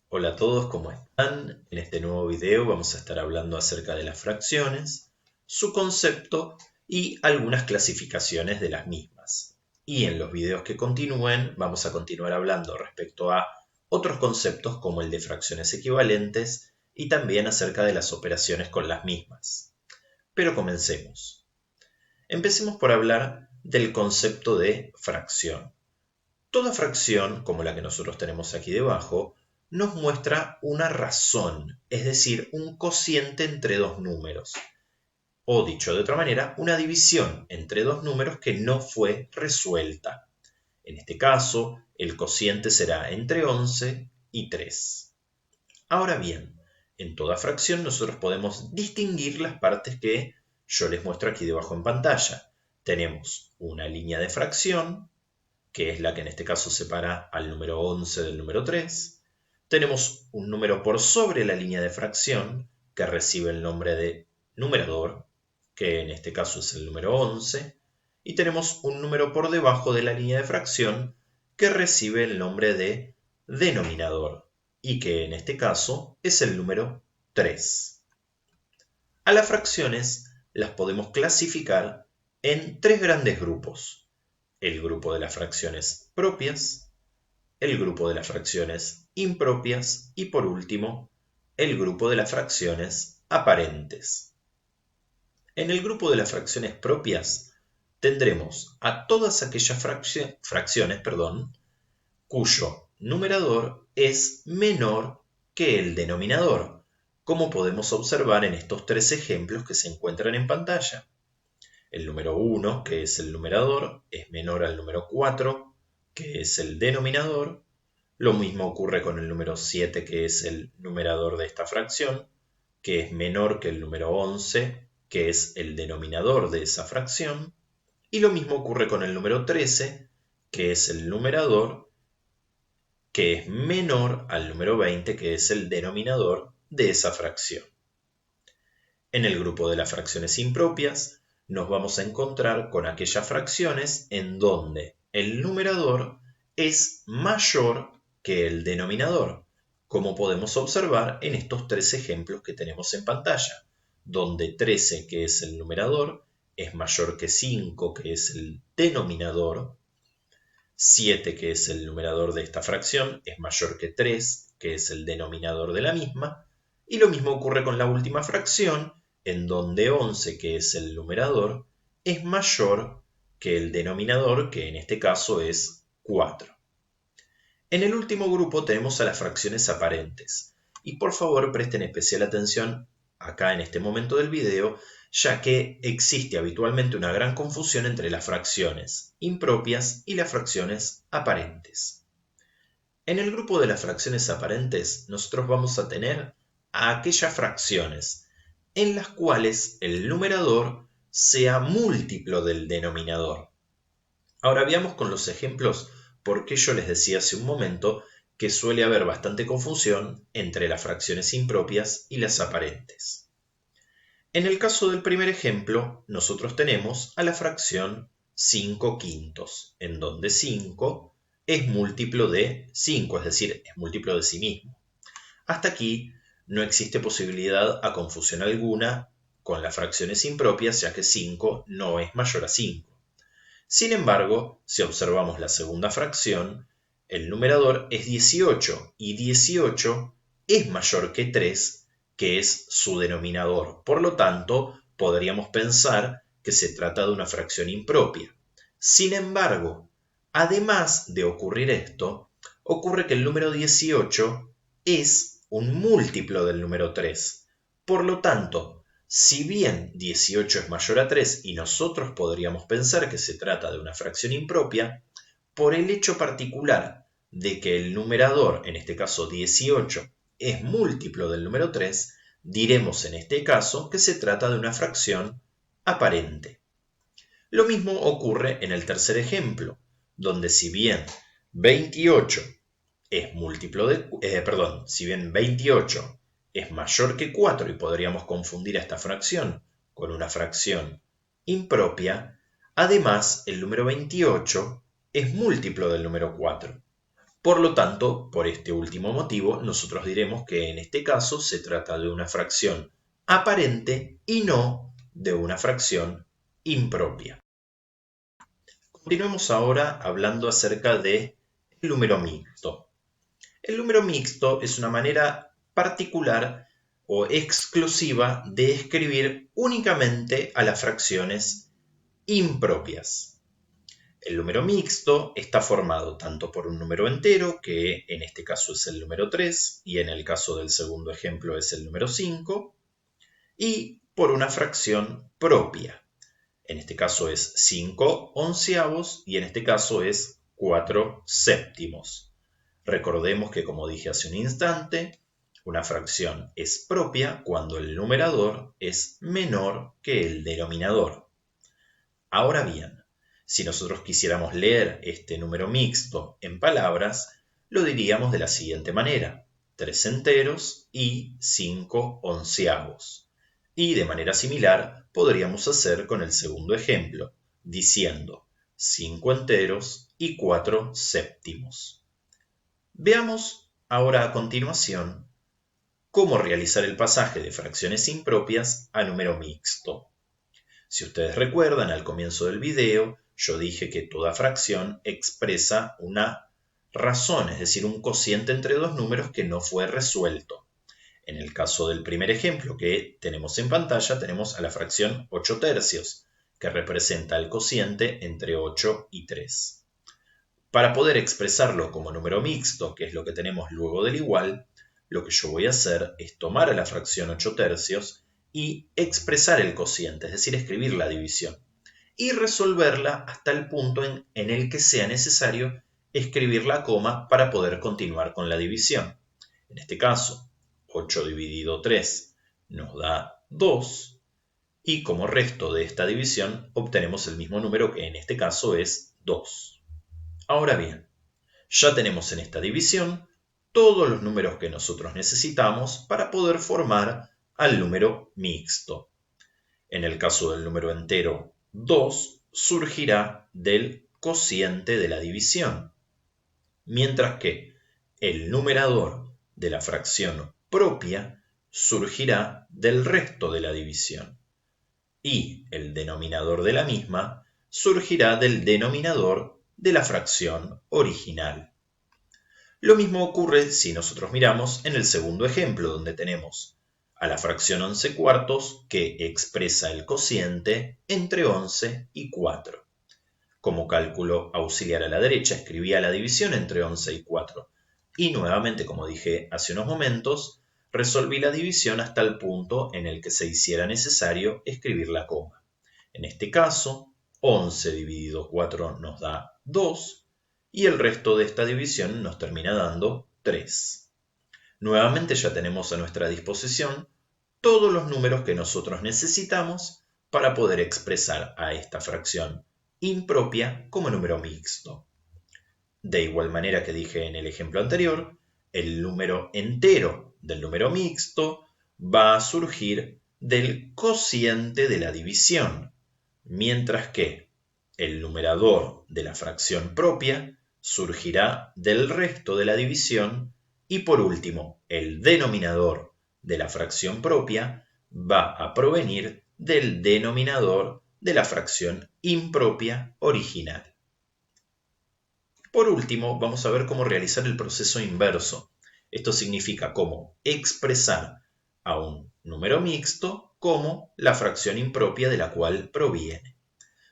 Hola a todos, ¿cómo están? En este nuevo video vamos a estar hablando acerca de las fracciones, su concepto y algunas clasificaciones de las mismas. Y en los videos que continúen vamos a continuar hablando respecto a otros conceptos como el de fracciones equivalentes y también acerca de las operaciones con las mismas. Pero comencemos. Empecemos por hablar del concepto de fracción. Toda fracción, como la que nosotros tenemos aquí debajo, nos muestra una razón, es decir, un cociente entre dos números. O dicho de otra manera, una división entre dos números que no fue resuelta. En este caso, el cociente será entre 11 y 3. Ahora bien, en toda fracción nosotros podemos distinguir las partes que yo les muestro aquí debajo en pantalla. Tenemos una línea de fracción, que es la que en este caso separa al número 11 del número 3. Tenemos un número por sobre la línea de fracción, que recibe el nombre de numerador, que en este caso es el número 11. Y tenemos un número por debajo de la línea de fracción, que recibe el nombre de denominador, y que en este caso es el número 3. A las fracciones las podemos clasificar en tres grandes grupos: el grupo de las fracciones propias, el grupo de las fracciones impropias y por último, el grupo de las fracciones aparentes. En el grupo de las fracciones propias tendremos a todas aquellas fracciones cuyo numerador es menor que el denominador, como podemos observar en estos tres ejemplos que se encuentran en pantalla. El número 1, que es el numerador, es menor al número 4, que es el denominador. Lo mismo ocurre con el número 7, que es el numerador de esta fracción, que es menor que el número 11, que es el denominador de esa fracción. Y lo mismo ocurre con el número 13, que es el numerador, que es menor al número 20, que es el denominador de esa fracción. En el grupo de las fracciones impropias, nos vamos a encontrar con aquellas fracciones en donde el numerador es mayor que el denominador, como podemos observar en estos tres ejemplos que tenemos en pantalla, donde 13, que es el numerador, es mayor que 5, que es el denominador, 7, que es el numerador de esta fracción, es mayor que 3, que es el denominador de la misma, y lo mismo ocurre con la última fracción, en donde 11, que es el numerador, es mayor que el denominador, que en este caso es 4. En el último grupo tenemos a las fracciones aparentes, y por favor presten especial atención acá en este momento del video, ya que existe habitualmente una gran confusión entre las fracciones impropias y las fracciones aparentes. En el grupo de las fracciones aparentes, nosotros vamos a tener a aquellas fracciones en las cuales el numerador sea múltiplo del denominador. Ahora veamos con los ejemplos por qué yo les decía hace un momento que suele haber bastante confusión entre las fracciones impropias y las aparentes. En el caso del primer ejemplo, nosotros tenemos a la fracción 5 quintos, en donde 5 es múltiplo de 5, es decir, es múltiplo de sí mismo. Hasta aquí no existe posibilidad a confusión alguna con las fracciones impropias, ya que 5 no es mayor a 5. Sin embargo, si observamos la segunda fracción, el numerador es 18 y 18 es mayor que 3, que es su denominador. Por lo tanto, podríamos pensar que se trata de una fracción impropia. Sin embargo, además de ocurrir esto, ocurre que el número 18 es un múltiplo del número 3. Por lo tanto, si bien 18 es mayor a 3 y nosotros podríamos pensar que se trata de una fracción impropia, por el hecho particular de que el numerador, en este caso 18, es múltiplo del número 3, diremos en este caso que se trata de una fracción aparente. Lo mismo ocurre en el tercer ejemplo, donde si bien 28 es múltiplo de, si bien 28 es mayor que 4 y podríamos confundir a esta fracción con una fracción impropia, además el número 28 es múltiplo del número 4. Por lo tanto, por este último motivo, nosotros diremos que en este caso se trata de una fracción aparente y no de una fracción impropia. Continuemos ahora hablando acerca del número mixto. El número mixto es una manera particular o exclusiva de escribir únicamente a las fracciones impropias. El número mixto está formado tanto por un número entero, que en este caso es el número 3, y en el caso del segundo ejemplo es el número 5, y por una fracción propia. En este caso es 5 onceavos y en este caso es 4 séptimos. Recordemos que, como dije hace un instante, una fracción es propia cuando el numerador es menor que el denominador. Ahora bien, si nosotros quisiéramos leer este número mixto en palabras, lo diríamos de la siguiente manera: 3 enteros y 5 onceavos. Y de manera similar podríamos hacer con el segundo ejemplo, diciendo 5 enteros y 4 séptimos. Veamos ahora a continuación cómo realizar el pasaje de fracciones impropias a número mixto. Si ustedes recuerdan, al comienzo del video, yo dije que toda fracción expresa una razón, es decir, un cociente entre dos números que no fue resuelto. En el caso del primer ejemplo que tenemos en pantalla, tenemos a la fracción 8 tercios, que representa el cociente entre 8 y 3. Para poder expresarlo como número mixto, que es lo que tenemos luego del igual, lo que yo voy a hacer es tomar a la fracción 8 tercios y expresar el cociente, es decir, escribir la división, y resolverla hasta el punto en el que sea necesario escribir la coma para poder continuar con la división. En este caso, 8 dividido 3 nos da 2, y como resto de esta división obtenemos el mismo número, que en este caso es 2. Ahora bien, ya tenemos en esta división todos los números que nosotros necesitamos para poder formar al número mixto. En el caso del número entero 2, surgirá del cociente de la división, mientras que el numerador de la fracción propia surgirá del resto de la división, y el denominador de la misma surgirá del denominador de la fracción original. Lo mismo ocurre si nosotros miramos en el segundo ejemplo, donde tenemos a la fracción 11 cuartos que expresa el cociente entre 11 y 4. Como cálculo auxiliar a la derecha, escribía la división entre 11 y 4. Y nuevamente, como dije hace unos momentos, resolví la división hasta el punto en el que se hiciera necesario escribir la coma. En este caso, 11 dividido 4 nos da 2, y el resto de esta división nos termina dando 3. Nuevamente ya tenemos a nuestra disposición todos los números que nosotros necesitamos para poder expresar a esta fracción impropia como número mixto. De igual manera que dije en el ejemplo anterior, el número entero del número mixto va a surgir del cociente de la división, mientras que el numerador de la fracción propia surgirá del resto de la división, y por último, el denominador de la fracción propia va a provenir del denominador de la fracción impropia original. Por último, vamos a ver cómo realizar el proceso inverso. Esto significa cómo expresar a un número mixto como la fracción impropia de la cual proviene.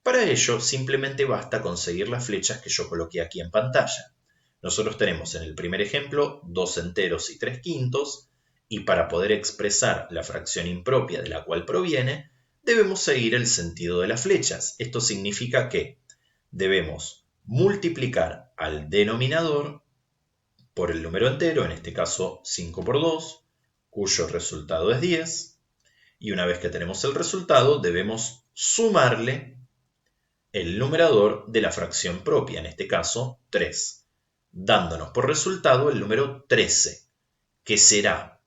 Para ello, simplemente basta con seguir las flechas que yo coloqué aquí en pantalla. Nosotros tenemos en el primer ejemplo 2 enteros y 3 quintos, y para poder expresar la fracción impropia de la cual proviene, debemos seguir el sentido de las flechas. Esto significa que debemos multiplicar al denominador por el número entero, en este caso 5 por 2, cuyo resultado es 10, y una vez que tenemos el resultado debemos sumarle el numerador de la fracción propia, en este caso 3, dándonos por resultado el número 13, que será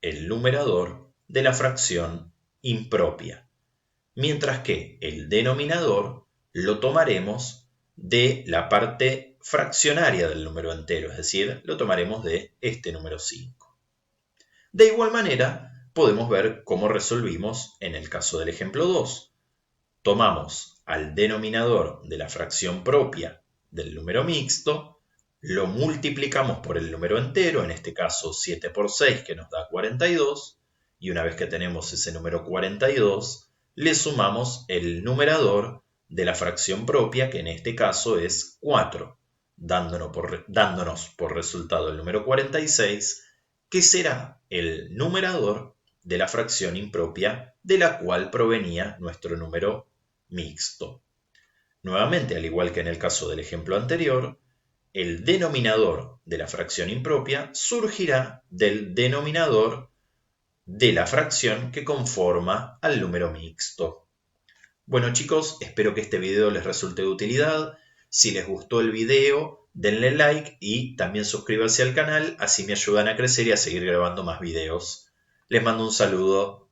el numerador de la fracción impropia, mientras que el denominador lo tomaremos de la parte fraccionaria del número entero, es decir, lo tomaremos de este número 5. De igual manera, podemos ver cómo resolvimos en el caso del ejemplo 2. Tomamos al denominador de la fracción propia del número mixto, lo multiplicamos por el número entero, en este caso 7 por 6 que nos da 42, y una vez que tenemos ese número 42, le sumamos el numerador de la fracción propia, que en este caso es 4, dándonos por resultado el número 46, que será el numerador de la fracción impropia de la cual provenía nuestro número mixto. Nuevamente, al igual que en el caso del ejemplo anterior, el denominador de la fracción impropia surgirá del denominador de la fracción que conforma al número mixto. Bueno chicos, espero que este video les resulte de utilidad. Si les gustó el video, denle like y también suscríbanse al canal, así me ayudan a crecer y a seguir grabando más videos. Les mando un saludo.